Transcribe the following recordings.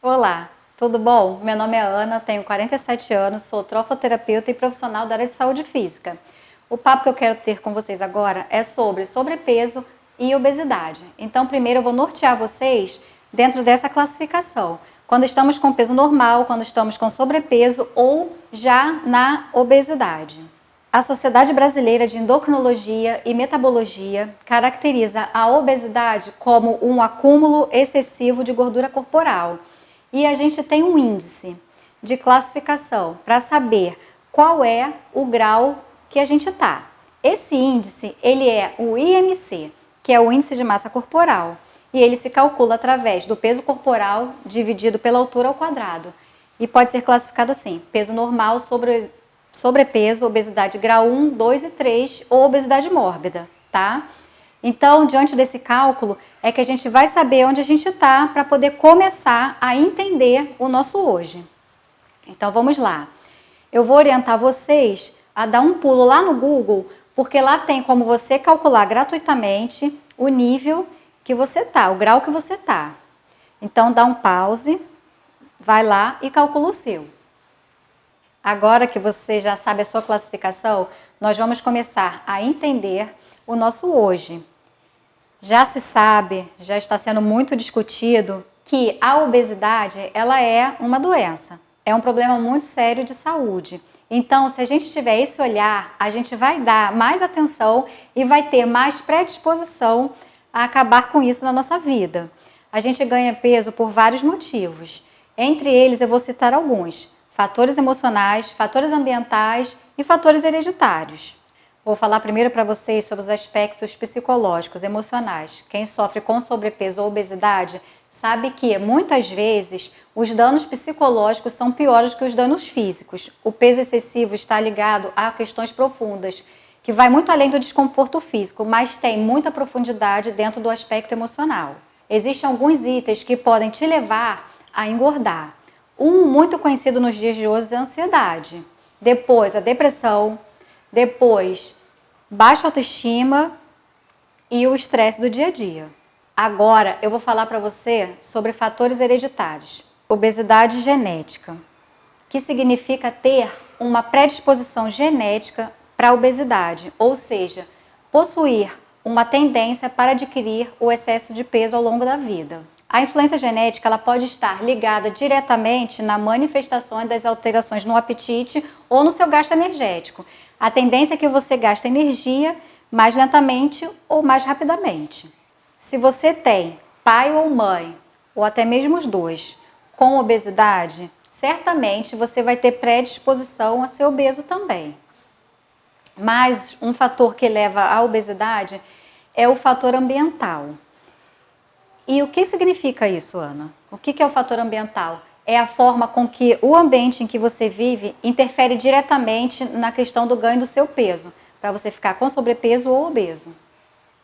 Olá, tudo bom? Meu nome é Ana, tenho 47 anos, sou trofoterapeuta e profissional da área de saúde física. O papo que eu quero ter com vocês agora é sobre sobrepeso e obesidade. Então, primeiro eu vou nortear vocês dentro dessa classificação. Quando estamos com peso normal, quando estamos com sobrepeso ou já na obesidade. A Sociedade Brasileira de Endocrinologia e Metabologia caracteriza a obesidade como um acúmulo excessivo de gordura corporal. E a gente tem um índice de classificação para saber qual é o grau que a gente está. Esse índice, ele é o IMC, que é o índice de massa corporal, e ele se calcula através do peso corporal dividido pela altura ao quadrado. E pode ser classificado assim: peso normal, sobrepeso, obesidade grau 1, 2 e 3 ou obesidade mórbida, tá? Então, diante desse cálculo, é que a gente vai saber onde a gente está para poder começar a entender o nosso hoje. Então, vamos lá. Eu vou orientar vocês a dar um pulo lá no Google, porque lá tem como você calcular gratuitamente o nível que você está, o grau que você está. Então, dá um pause, vai lá e calcula o seu. Agora que você já sabe a sua classificação, nós vamos começar a entender o nosso hoje. Já se sabe, já está sendo muito discutido que a obesidade, ela é uma doença, é um problema muito sério de saúde. Então, se a gente tiver esse olhar, a gente vai dar mais atenção e vai ter mais predisposição a acabar com isso na nossa vida. A gente ganha peso por vários motivos. Entre eles, eu vou citar alguns: fatores emocionais, fatores ambientais e fatores hereditários. Vou falar primeiro para vocês sobre os aspectos psicológicos, emocionais. Quem sofre com sobrepeso ou obesidade sabe que, muitas vezes, os danos psicológicos são piores que os danos físicos. O peso excessivo está ligado a questões profundas, que vai muito além do desconforto físico, mas tem muita profundidade dentro do aspecto emocional. Existem alguns itens que podem te levar a engordar. Um muito conhecido nos dias de hoje é a ansiedade. Depois, a depressão. Depois, baixa autoestima e o estresse do dia a dia. Agora, eu vou falar para você sobre fatores hereditários. Obesidade genética, que significa ter uma predisposição genética para a obesidade, ou seja, possuir uma tendência para adquirir o excesso de peso ao longo da vida. A influência genética ela pode estar ligada diretamente na manifestação das alterações no apetite ou no seu gasto energético. A tendência é que você gaste energia mais lentamente ou mais rapidamente. Se você tem pai ou mãe, ou até mesmo os dois, com obesidade, certamente você vai ter predisposição a ser obeso também. Mas um fator que leva à obesidade é o fator ambiental. E o que significa isso, Ana? O que é o fator ambiental? É a forma com que o ambiente em que você vive interfere diretamente na questão do ganho do seu peso, para você ficar com sobrepeso ou obeso.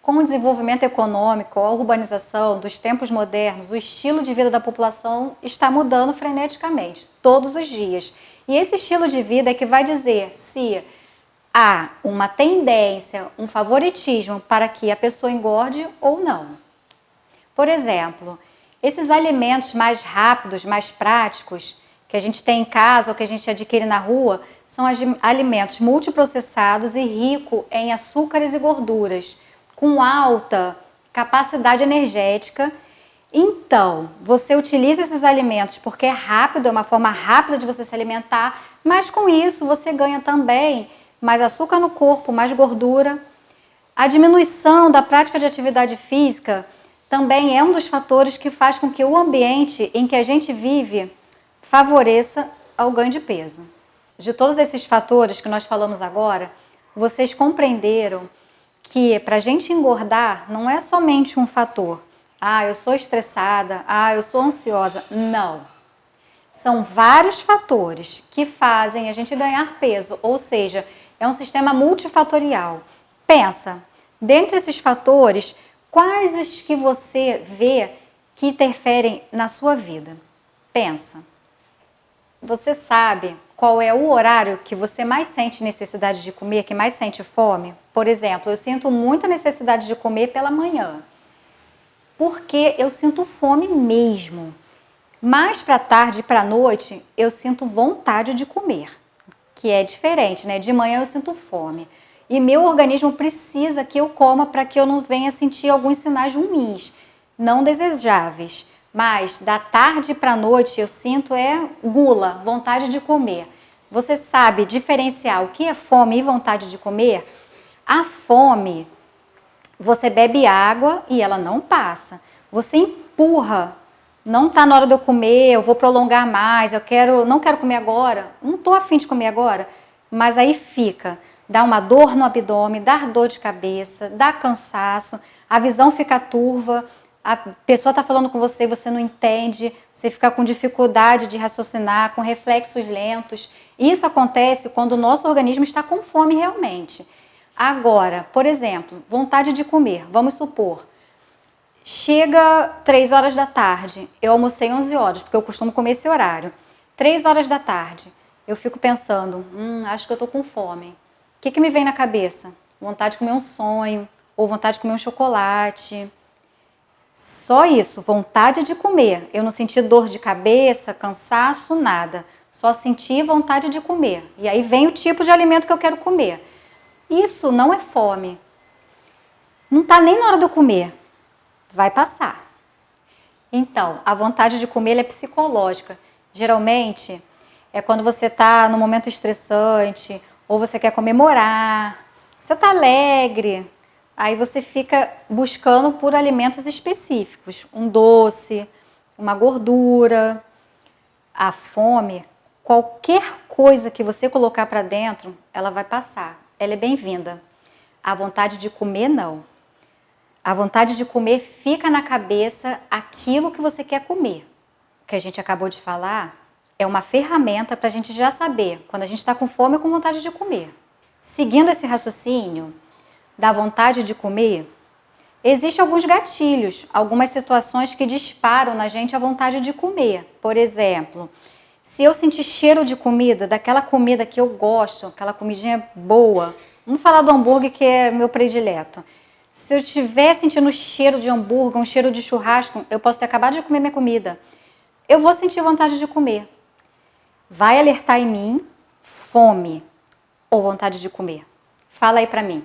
Com o desenvolvimento econômico, a urbanização dos tempos modernos, o estilo de vida da população está mudando freneticamente, todos os dias. E esse estilo de vida é que vai dizer se há uma tendência, um favoritismo para que a pessoa engorde ou não. Por exemplo, esses alimentos mais rápidos, mais práticos, que a gente tem em casa ou que a gente adquire na rua, são alimentos multiprocessados e ricos em açúcares e gorduras, com alta capacidade energética. Então, você utiliza esses alimentos porque é rápido, é uma forma rápida de você se alimentar, mas com isso você ganha também mais açúcar no corpo, mais gordura. A diminuição da prática de atividade física também é um dos fatores que faz com que o ambiente em que a gente vive favoreça ao ganho de peso. De todos esses fatores que nós falamos agora, vocês compreenderam que para a gente engordar não é somente um fator. Ah, eu sou estressada, ah, eu sou ansiosa. Não. São vários fatores que fazem a gente ganhar peso, ou seja, é um sistema multifatorial. Pensa, dentre esses fatores, quais os que você vê que interferem na sua vida? Pensa. Você sabe qual é o horário que você mais sente necessidade de comer, que mais sente fome? Por exemplo, eu sinto muita necessidade de comer pela manhã, porque eu sinto fome mesmo. Mais para tarde e para noite, eu sinto vontade de comer, que é diferente, né? De manhã eu sinto fome. E meu organismo precisa que eu coma para que eu não venha sentir alguns sinais ruins, não desejáveis. Mas da tarde para a noite eu sinto gula, vontade de comer. Você sabe diferenciar o que é fome e vontade de comer? A fome, você bebe água e ela não passa. Você empurra, não está na hora de eu comer, eu vou prolongar mais, não quero comer agora, não estou afim de comer agora, mas aí fica. Dá uma dor no abdômen, dá dor de cabeça, dá cansaço, a visão fica turva, a pessoa está falando com você, você não entende, você fica com dificuldade de raciocinar, com reflexos lentos. Isso acontece quando o nosso organismo está com fome realmente. Agora, por exemplo, vontade de comer, vamos supor, chega 3 horas da tarde, eu almocei 11 horas, porque eu costumo comer esse horário. 3 horas da tarde, eu fico pensando, acho que eu estou com fome. O que me vem na cabeça? Vontade de comer um sonho, ou vontade de comer um chocolate. Só isso, vontade de comer. Eu não senti dor de cabeça, cansaço, nada. Só senti vontade de comer. E aí vem o tipo de alimento que eu quero comer. Isso não é fome. Não está nem na hora de eu comer. Vai passar. Então, a vontade de comer é psicológica. Geralmente, é quando você está num momento estressante, ou você quer comemorar, você está alegre, aí você fica buscando por alimentos específicos, um doce, uma gordura. A fome, qualquer coisa que você colocar para dentro, ela vai passar, ela é bem-vinda. A vontade de comer, não. A vontade de comer fica na cabeça aquilo que você quer comer. O que a gente acabou de falar é uma ferramenta para a gente já saber quando a gente está com fome ou com vontade de comer. Seguindo esse raciocínio da vontade de comer, existem alguns gatilhos, algumas situações que disparam na gente a vontade de comer. Por exemplo, se eu sentir cheiro de comida, daquela comida que eu gosto, aquela comidinha boa, vamos falar do hambúrguer que é meu predileto. Se eu estiver sentindo cheiro de hambúrguer, um cheiro de churrasco, eu posso ter acabado de comer minha comida. Eu vou sentir vontade de comer. Vai alertar em mim fome ou vontade de comer? Fala aí pra mim.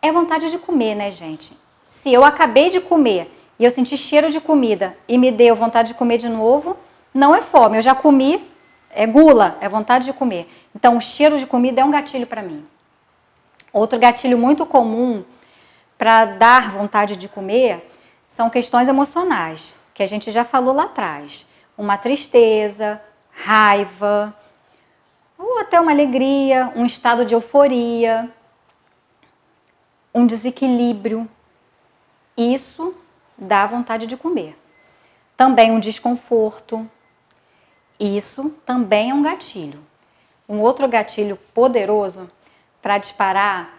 É vontade de comer, né, gente? Se eu acabei de comer e eu senti cheiro de comida e me deu vontade de comer de novo, não é fome. Eu já comi, é gula, é vontade de comer. Então, o cheiro de comida é um gatilho para mim. Outro gatilho muito comum para dar vontade de comer são questões emocionais, que a gente já falou lá atrás. Uma tristeza, raiva, ou até uma alegria, um estado de euforia, um desequilíbrio. Isso dá vontade de comer. Também um desconforto. Isso também é um gatilho. Um outro gatilho poderoso para disparar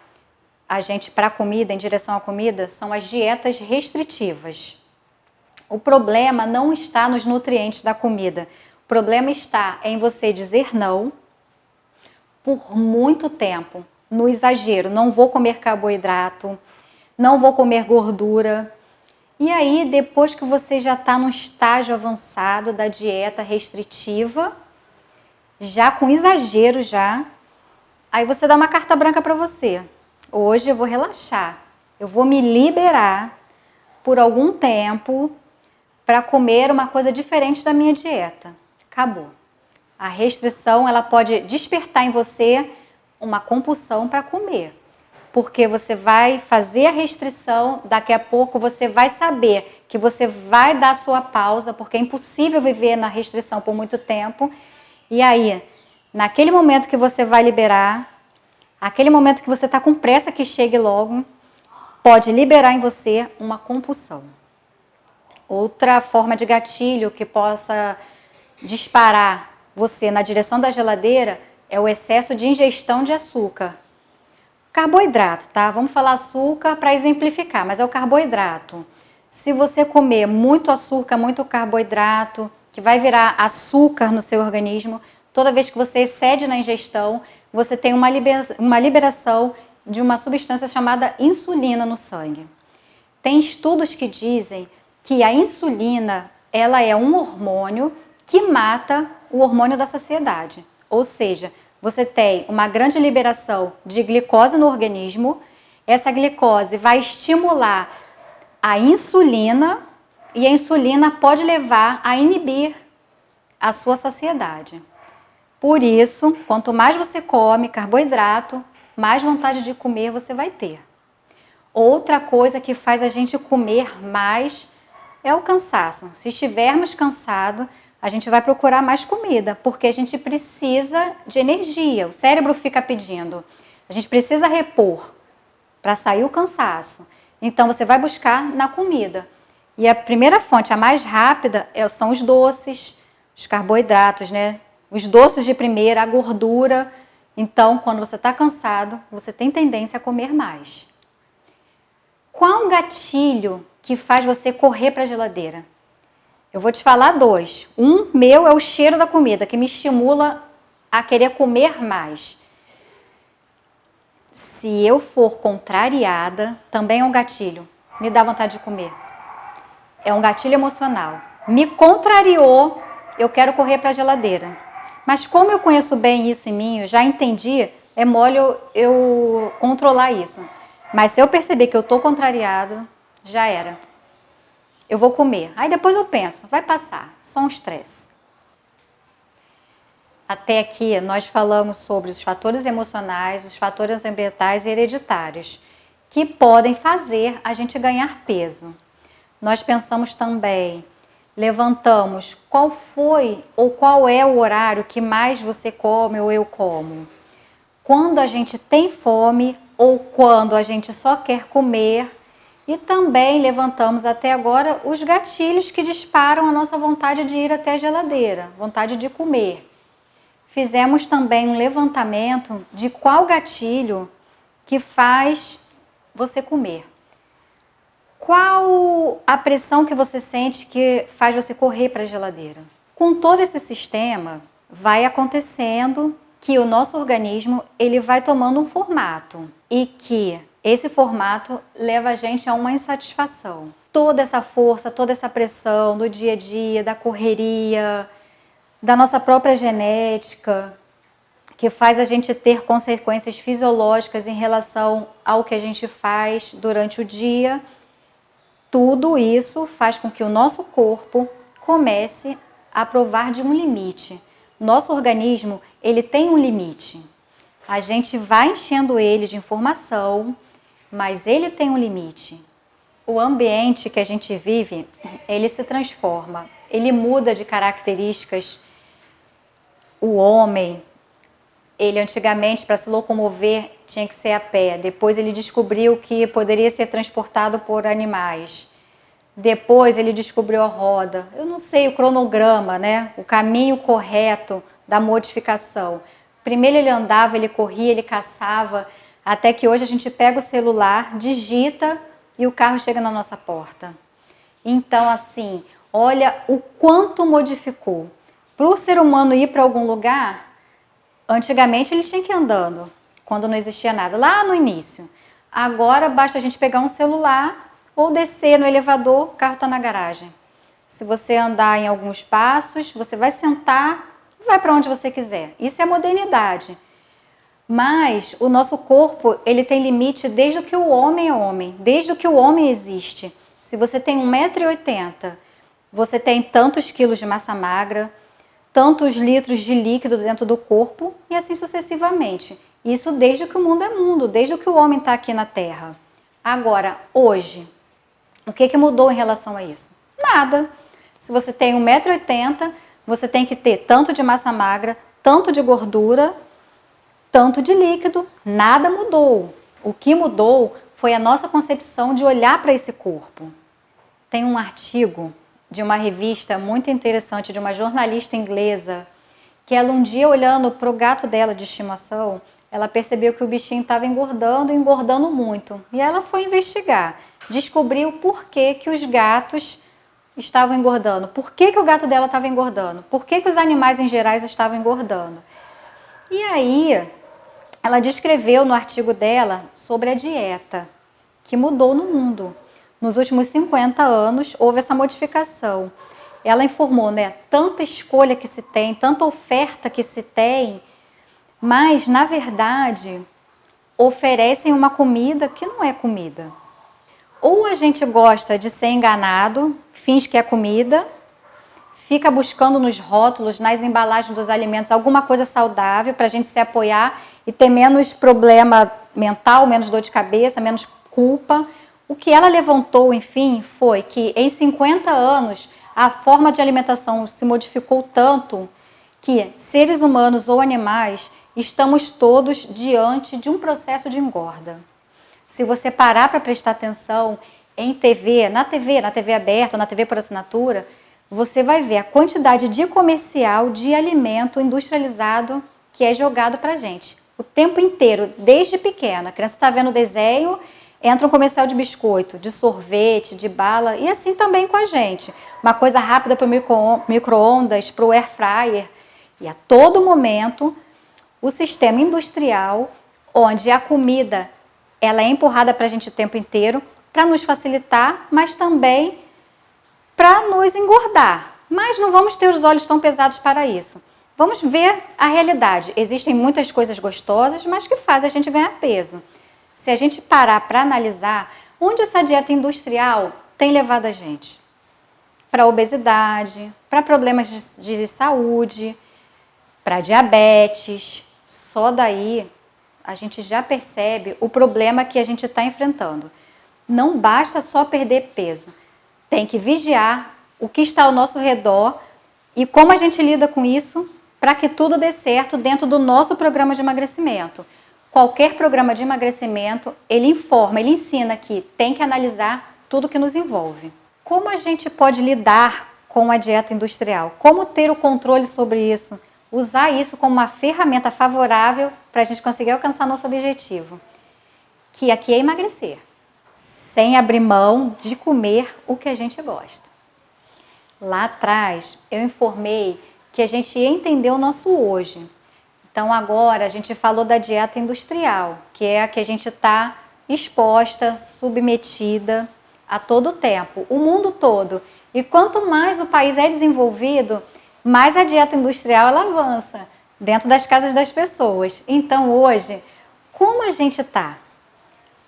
a gente para a comida, em direção à comida, são as dietas restritivas. O problema não está nos nutrientes da comida. O problema está em você dizer não por muito tempo, no exagero. Não vou comer carboidrato, não vou comer gordura. E aí, depois que você já está no estágio avançado da dieta restritiva, já com exagero já, aí você dá uma carta branca para você. Hoje eu vou relaxar, eu vou me liberar por algum tempo para comer uma coisa diferente da minha dieta. Acabou. A restrição, ela pode despertar em você uma compulsão para comer. Porque você vai fazer a restrição, daqui a pouco você vai saber que você vai dar a sua pausa, porque é impossível viver na restrição por muito tempo. E aí, naquele momento que você vai liberar, aquele momento que você está com pressa que chegue logo, pode liberar em você uma compulsão. Outra forma de gatilho que possa disparar você na direção da geladeira é o excesso de ingestão de açúcar. Carboidrato, tá? Vamos falar açúcar para exemplificar, mas é o carboidrato. Se você comer muito açúcar, muito carboidrato, que vai virar açúcar no seu organismo, toda vez que você excede na ingestão, você tem uma liberação de uma substância chamada insulina no sangue. Tem estudos que dizem que a insulina ela é um hormônio que mata o hormônio da saciedade. Ou seja, você tem uma grande liberação de glicose no organismo, essa glicose vai estimular a insulina e a insulina pode levar a inibir a sua saciedade. Por isso, quanto mais você come carboidrato, mais vontade de comer você vai ter. Outra coisa que faz a gente comer mais é o cansaço. Se estivermos cansados, a gente vai procurar mais comida, porque a gente precisa de energia. O cérebro fica pedindo. A gente precisa repor para sair o cansaço. Então, você vai buscar na comida. E a primeira fonte, a mais rápida, são os doces, os carboidratos, né? Os doces de primeira, a gordura. Então, quando você está cansado, você tem tendência a comer mais. Qual gatilho que faz você correr para a geladeira? Eu vou te falar 2. Um meu é o cheiro da comida, que me estimula a querer comer mais. Se eu for contrariada, também é um gatilho. Me dá vontade de comer. É um gatilho emocional. Me contrariou, eu quero correr para a geladeira. Mas como eu conheço bem isso em mim, eu já entendi, é mole eu controlar isso. Mas se eu perceber que eu estou contrariada, já era. Eu vou comer. Aí depois eu penso, vai passar, só um estresse. Até aqui nós falamos sobre os fatores emocionais, os fatores ambientais e hereditários, que podem fazer a gente ganhar peso. Nós pensamos também, levantamos qual foi ou qual é o horário que mais você come ou eu como. Quando a gente tem fome ou quando a gente só quer comer. E também levantamos até agora os gatilhos que disparam a nossa vontade de ir até a geladeira, vontade de comer. Fizemos também um levantamento de qual gatilho que faz você comer. Qual a pressão que você sente que faz você correr para a geladeira? Com todo esse sistema, vai acontecendo que o nosso organismo ele vai tomando um formato e que esse formato leva a gente a uma insatisfação. Toda essa força, toda essa pressão do dia a dia, da correria, da nossa própria genética, que faz a gente ter consequências fisiológicas em relação ao que a gente faz durante o dia. Tudo isso faz com que o nosso corpo comece a provar de um limite. Nosso organismo, ele tem um limite. A gente vai enchendo ele de informação, mas ele tem um limite. O ambiente que a gente vive, ele se transforma, ele muda de características. O homem, ele antigamente para se locomover tinha que ser a pé, depois ele descobriu que poderia ser transportado por animais. Depois ele descobriu a roda. Eu não sei o cronograma, né? O caminho correto da modificação. Primeiro ele andava, ele corria, ele caçava, até que hoje a gente pega o celular, digita e o carro chega na nossa porta. Então, assim, olha o quanto modificou. Para o ser humano ir para algum lugar, antigamente ele tinha que ir andando, quando não existia nada, lá no início. Agora basta a gente pegar um celular ou descer no elevador, o carro está na garagem. Se você andar em alguns passos, você vai sentar, vai para onde você quiser. Isso é modernidade. Mas o nosso corpo, ele tem limite desde que o homem é homem, desde que o homem existe. Se você tem 1,80 m, você tem tantos quilos de massa magra, tantos litros de líquido dentro do corpo e assim sucessivamente. Isso desde que o mundo é mundo, desde que o homem está aqui na Terra. Agora, hoje, o que mudou em relação a isso? Nada. Se você tem 1,80 m, você tem que ter tanto de massa magra, tanto de gordura, tanto de líquido. Nada mudou. O que mudou foi a nossa concepção de olhar para esse corpo. Tem um artigo de uma revista muito interessante, de uma jornalista inglesa, que ela um dia olhando para o gato dela de estimação, ela percebeu que o bichinho estava engordando e engordando muito. E ela foi investigar, descobriu por que os gatos estavam engordando, por que o gato dela estava engordando, por que os animais em geral estavam engordando. E aí, ela descreveu no artigo dela sobre a dieta, que mudou no mundo. Nos últimos 50 anos, houve essa modificação. ela informou, né? Tanta escolha que se tem, tanta oferta que se tem, mas, na verdade, oferecem uma comida que não é comida. Ou a gente gosta de ser enganado, finge que é comida, fica buscando nos rótulos, nas embalagens dos alimentos, alguma coisa saudável para a gente se apoiar e ter menos problema mental, menos dor de cabeça, menos culpa. O que ela levantou, enfim, foi que em 50 anos a forma de alimentação se modificou tanto que seres humanos ou animais estamos todos diante de um processo de engorda. Se você parar para prestar atenção em na TV aberta ou na TV por assinatura, você vai ver a quantidade de comercial de alimento industrializado que é jogado para a gente. O tempo inteiro, desde pequena. A criança está vendo desenho, entra um comercial de biscoito, de sorvete, de bala, e assim também com a gente. Uma coisa rápida para o micro-ondas, para o air fryer. E a todo momento, o sistema industrial, onde a comida ela é empurrada para a gente o tempo inteiro, para nos facilitar, mas também para nos engordar. Mas não vamos ter os olhos tão pesados para isso. Vamos ver a realidade. Existem muitas coisas gostosas, mas que fazem a gente ganhar peso. Se a gente parar para analisar, onde essa dieta industrial tem levado a gente? Para obesidade, para problemas de saúde, para diabetes. Só daí a gente já percebe o problema que a gente está enfrentando. Não basta só perder peso. Tem que vigiar o que está ao nosso redor e como a gente lida com isso para que tudo dê certo dentro do nosso programa de emagrecimento. Qualquer programa de emagrecimento, ele informa, ele ensina que tem que analisar tudo que nos envolve. Como a gente pode lidar com a dieta industrial? Como ter o controle sobre isso? Usar isso como uma ferramenta favorável para a gente conseguir alcançar nosso objetivo, que aqui é emagrecer, sem abrir mão de comer o que a gente gosta. Lá atrás, eu informei que a gente ia entender o nosso hoje. Então, agora a gente falou da dieta industrial, que é a que a gente está exposta, submetida a todo tempo, o mundo todo. E quanto mais o país é desenvolvido, mais a dieta industrial ela avança dentro das casas das pessoas. Então, hoje, como a gente está?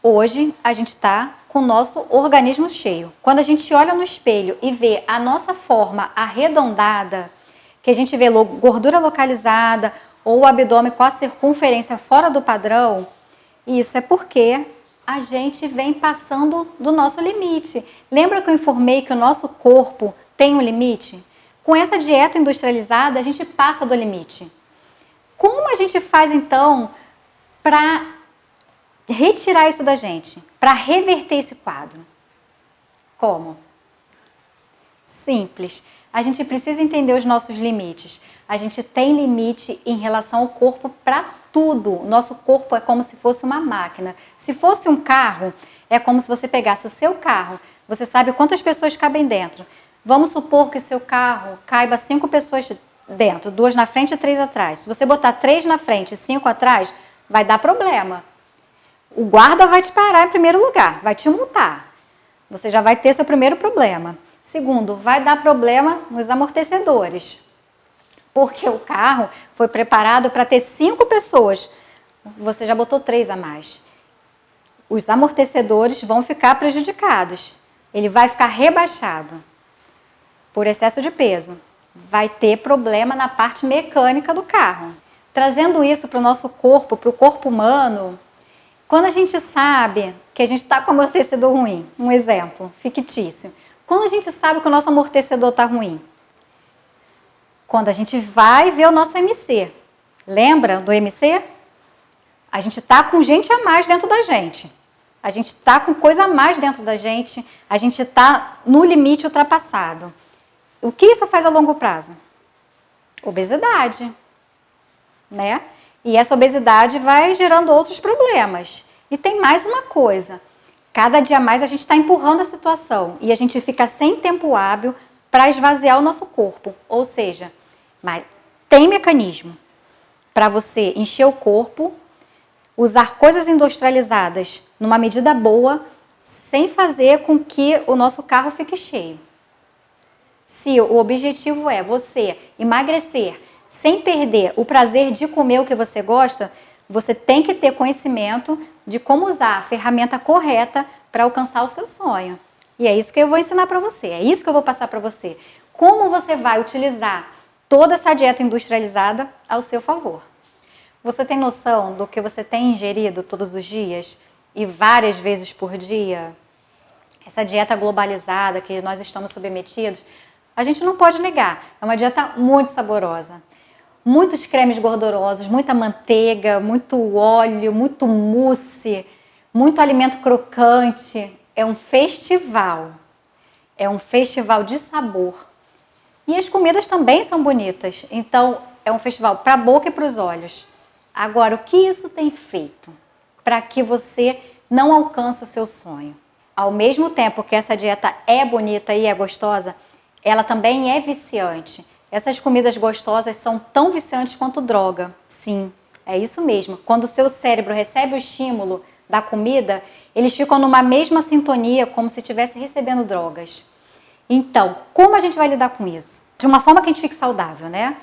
Hoje, a gente está com o nosso organismo cheio. Quando a gente olha no espelho e vê a nossa forma arredondada, que a gente vê gordura localizada ou o abdômen com a circunferência fora do padrão, isso é porque a gente vem passando do nosso limite. Lembra que eu informei que o nosso corpo tem um limite? Com essa dieta industrializada, a gente passa do limite. Como a gente faz, então, para retirar isso da gente? Para reverter esse quadro? Como? Simples. A gente precisa entender os nossos limites. A gente tem limite em relação ao corpo para tudo. O nosso corpo é como se fosse uma máquina. Se fosse um carro, é como se você pegasse o seu carro. Você sabe quantas pessoas cabem dentro. Vamos supor que seu carro caiba 5 pessoas dentro, 2 na frente e 3 atrás. Se você botar 3 na frente e 5 atrás, vai dar problema. O guarda vai te parar em primeiro lugar, vai te multar. Você já vai ter seu primeiro problema. Segundo, vai dar problema nos amortecedores. Porque o carro foi preparado para ter 5 pessoas. Você já botou 3 a mais. Os amortecedores vão ficar prejudicados. Ele vai ficar rebaixado por excesso de peso. Vai ter problema na parte mecânica do carro. Trazendo isso para o nosso corpo, para o corpo humano, quando a gente sabe que a gente está com o amortecedor ruim, um exemplo fictício, quando a gente sabe que o nosso amortecedor está ruim? Quando a gente vai ver o nosso MC. Lembra do MC? A gente está com gente a mais dentro da gente. A gente está com coisa a mais dentro da gente. A gente está no limite ultrapassado. O que isso faz a longo prazo? Obesidade, né? E essa obesidade vai gerando outros problemas. E tem mais uma coisa. Cada dia mais a gente está empurrando a situação e a gente fica sem tempo hábil para esvaziar o nosso corpo. Ou seja, mas tem mecanismo para você encher o corpo, usar coisas industrializadas numa medida boa, sem fazer com que o nosso carro fique cheio. Se o objetivo é você emagrecer sem perder o prazer de comer o que você gosta, você tem que ter conhecimento de como usar a ferramenta correta para alcançar o seu sonho. E é isso que eu vou ensinar para você, é isso que eu vou passar para você. Como você vai utilizar toda essa dieta industrializada ao seu favor. Você tem noção do que você tem ingerido todos os dias e várias vezes por dia? Essa dieta globalizada que nós estamos submetidos, a gente não pode negar, é uma dieta muito saborosa. Muitos cremes gordurosos, muita manteiga, muito óleo, muito mousse, muito alimento crocante. É um festival de sabor. E as comidas também são bonitas, então é um festival para a boca e para os olhos. Agora, o que isso tem feito para que você não alcance o seu sonho? Ao mesmo tempo que essa dieta é bonita e é gostosa, ela também é viciante. Essas comidas gostosas são tão viciantes quanto droga. Sim, é isso mesmo. Quando o seu cérebro recebe o estímulo da comida, eles ficam numa mesma sintonia, como se estivesse recebendo drogas. Então, como a gente vai lidar com isso? De uma forma que a gente fique saudável, né?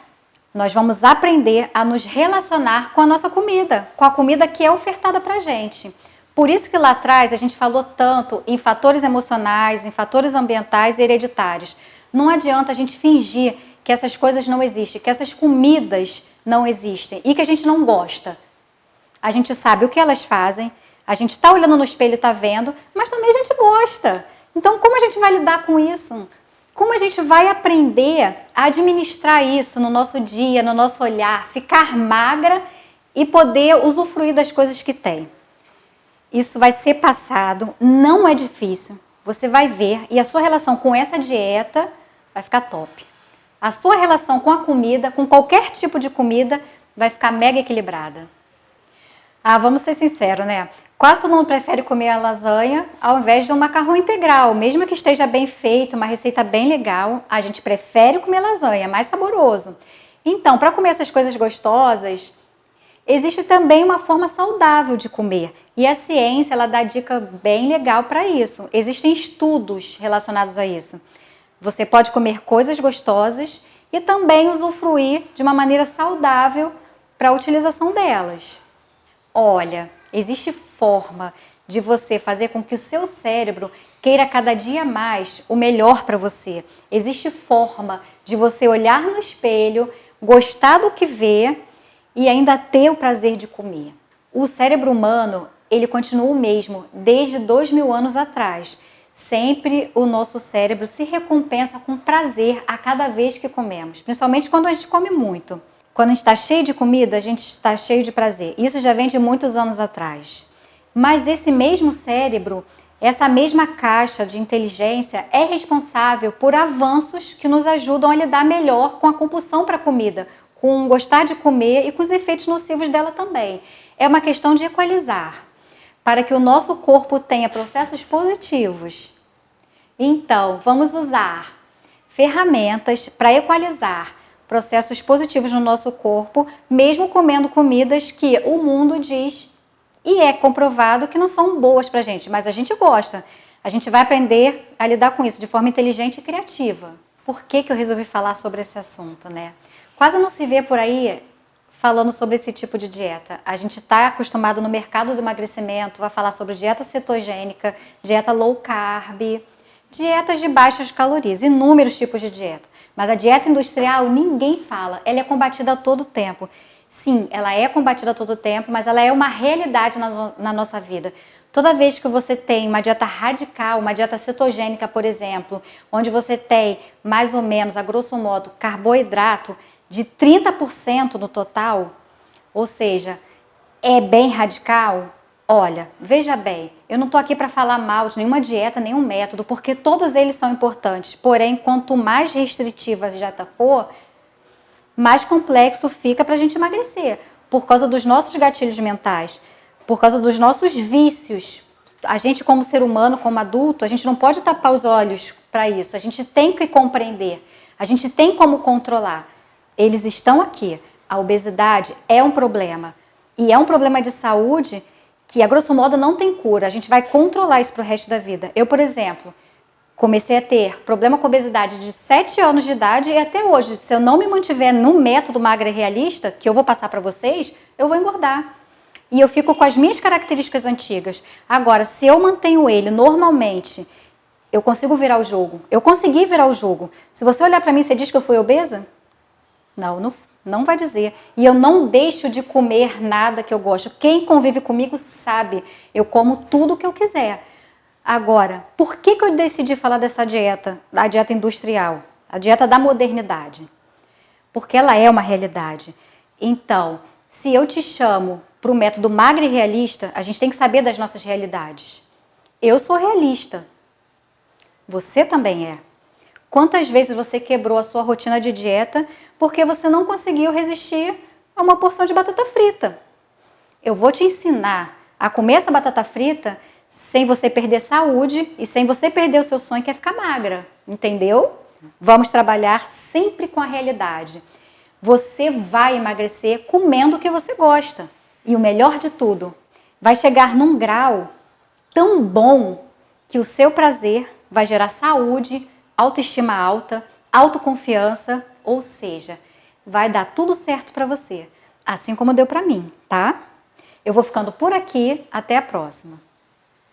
Nós vamos aprender a nos relacionar com a nossa comida, com a comida que é ofertada pra gente. Por isso que lá atrás a gente falou tanto em fatores emocionais, em fatores ambientais e hereditários. Não adianta a gente fingir que essas coisas não existem, que essas comidas não existem e que a gente não gosta. A gente sabe o que elas fazem, a gente está olhando no espelho e está vendo, mas também a gente gosta. Então, como a gente vai lidar com isso? Como a gente vai aprender a administrar isso no nosso dia, no nosso olhar, ficar magra e poder usufruir das coisas que tem? Isso vai ser passado, não é difícil, você vai ver e a sua relação com essa dieta vai ficar top. A sua relação com a comida, com qualquer tipo de comida, vai ficar mega equilibrada. Ah, vamos ser sinceros, né? Quase todo mundo prefere comer a lasanha ao invés de um macarrão integral. Mesmo que esteja bem feito, uma receita bem legal, a gente prefere comer lasanha, é mais saboroso. Então, para comer essas coisas gostosas, existe também uma forma saudável de comer. E a ciência, ela dá dica bem legal para isso. Existem estudos relacionados a isso. Você pode comer coisas gostosas e também usufruir de uma maneira saudável para a utilização delas. Olha, existe forma de você fazer com que o seu cérebro queira cada dia mais o melhor para você. Existe forma de você olhar no espelho, gostar do que vê e ainda ter o prazer de comer. O cérebro humano, ele continua o mesmo desde 2000 anos atrás. Sempre o nosso cérebro se recompensa com prazer a cada vez que comemos, principalmente quando a gente come muito. Quando a gente está cheio de comida, a gente está cheio de prazer. Isso já vem de muitos anos atrás. Mas esse mesmo cérebro, essa mesma caixa de inteligência é responsável por avanços que nos ajudam a lidar melhor com a compulsão para a comida, com gostar de comer e com os efeitos nocivos dela também. É uma questão de equalizar, para que o nosso corpo tenha processos positivos. Então, vamos usar ferramentas para equalizar processos positivos no nosso corpo, mesmo comendo comidas que o mundo diz e é comprovado que não são boas para a gente, mas a gente gosta. A gente vai aprender a lidar com isso de forma inteligente e criativa. Por que eu resolvi falar sobre esse assunto, né? Quase não se vê por aí falando sobre esse tipo de dieta. A gente está acostumado no mercado do emagrecimento a falar sobre dieta cetogênica, dieta low carb, dietas de baixas calorias, inúmeros tipos de dieta. Mas a dieta industrial ninguém fala, ela é combatida a todo tempo. Sim, ela é combatida a todo tempo, mas ela é uma realidade na nossa vida. Toda vez que você tem uma dieta radical, uma dieta cetogênica, por exemplo, onde você tem mais ou menos, a grosso modo, carboidrato de 30% no total, ou seja, é bem radical. Olha, veja bem, eu não estou aqui para falar mal de nenhuma dieta, nenhum método, porque todos eles são importantes. Porém, quanto mais restritiva a dieta for, mais complexo fica para a gente emagrecer, por causa dos nossos gatilhos mentais, por causa dos nossos vícios. A gente, como ser humano, como adulto, a gente não pode tapar os olhos para isso, a gente tem que compreender, a gente tem como controlar. Eles estão aqui. A obesidade é um problema, e é um problema de saúde que, a grosso modo, não tem cura. A gente vai controlar isso para o resto da vida. Eu, por exemplo, Comecei a ter problema com obesidade de 7 anos de idade e até hoje, se eu não me mantiver no método magra e realista, que eu vou passar para vocês, eu vou engordar. E eu fico com as minhas características antigas. Agora, se eu mantenho ele normalmente, eu consigo virar o jogo. Eu consegui virar o jogo. Se você olhar para mim, você diz que eu fui obesa? Não vai dizer. E eu não deixo de comer nada que eu gosto. Quem convive comigo sabe. Eu como tudo que eu quiser. Agora, por que eu decidi falar dessa dieta, da dieta industrial, a dieta da modernidade? Porque ela é uma realidade. Então, se eu te chamo para o método magra e realista, a gente tem que saber das nossas realidades. Eu sou realista. Você também é. Quantas vezes você quebrou a sua rotina de dieta porque você não conseguiu resistir a uma porção de batata frita? Eu vou te ensinar a comer essa batata frita sem você perder saúde e sem você perder o seu sonho, que é ficar magra, entendeu? Vamos trabalhar sempre com a realidade. Você vai emagrecer comendo o que você gosta. E o melhor de tudo, vai chegar num grau tão bom que o seu prazer vai gerar saúde, autoestima alta, autoconfiança, ou seja, vai dar tudo certo para você, assim como deu para mim, tá? Eu vou ficando por aqui, até a próxima.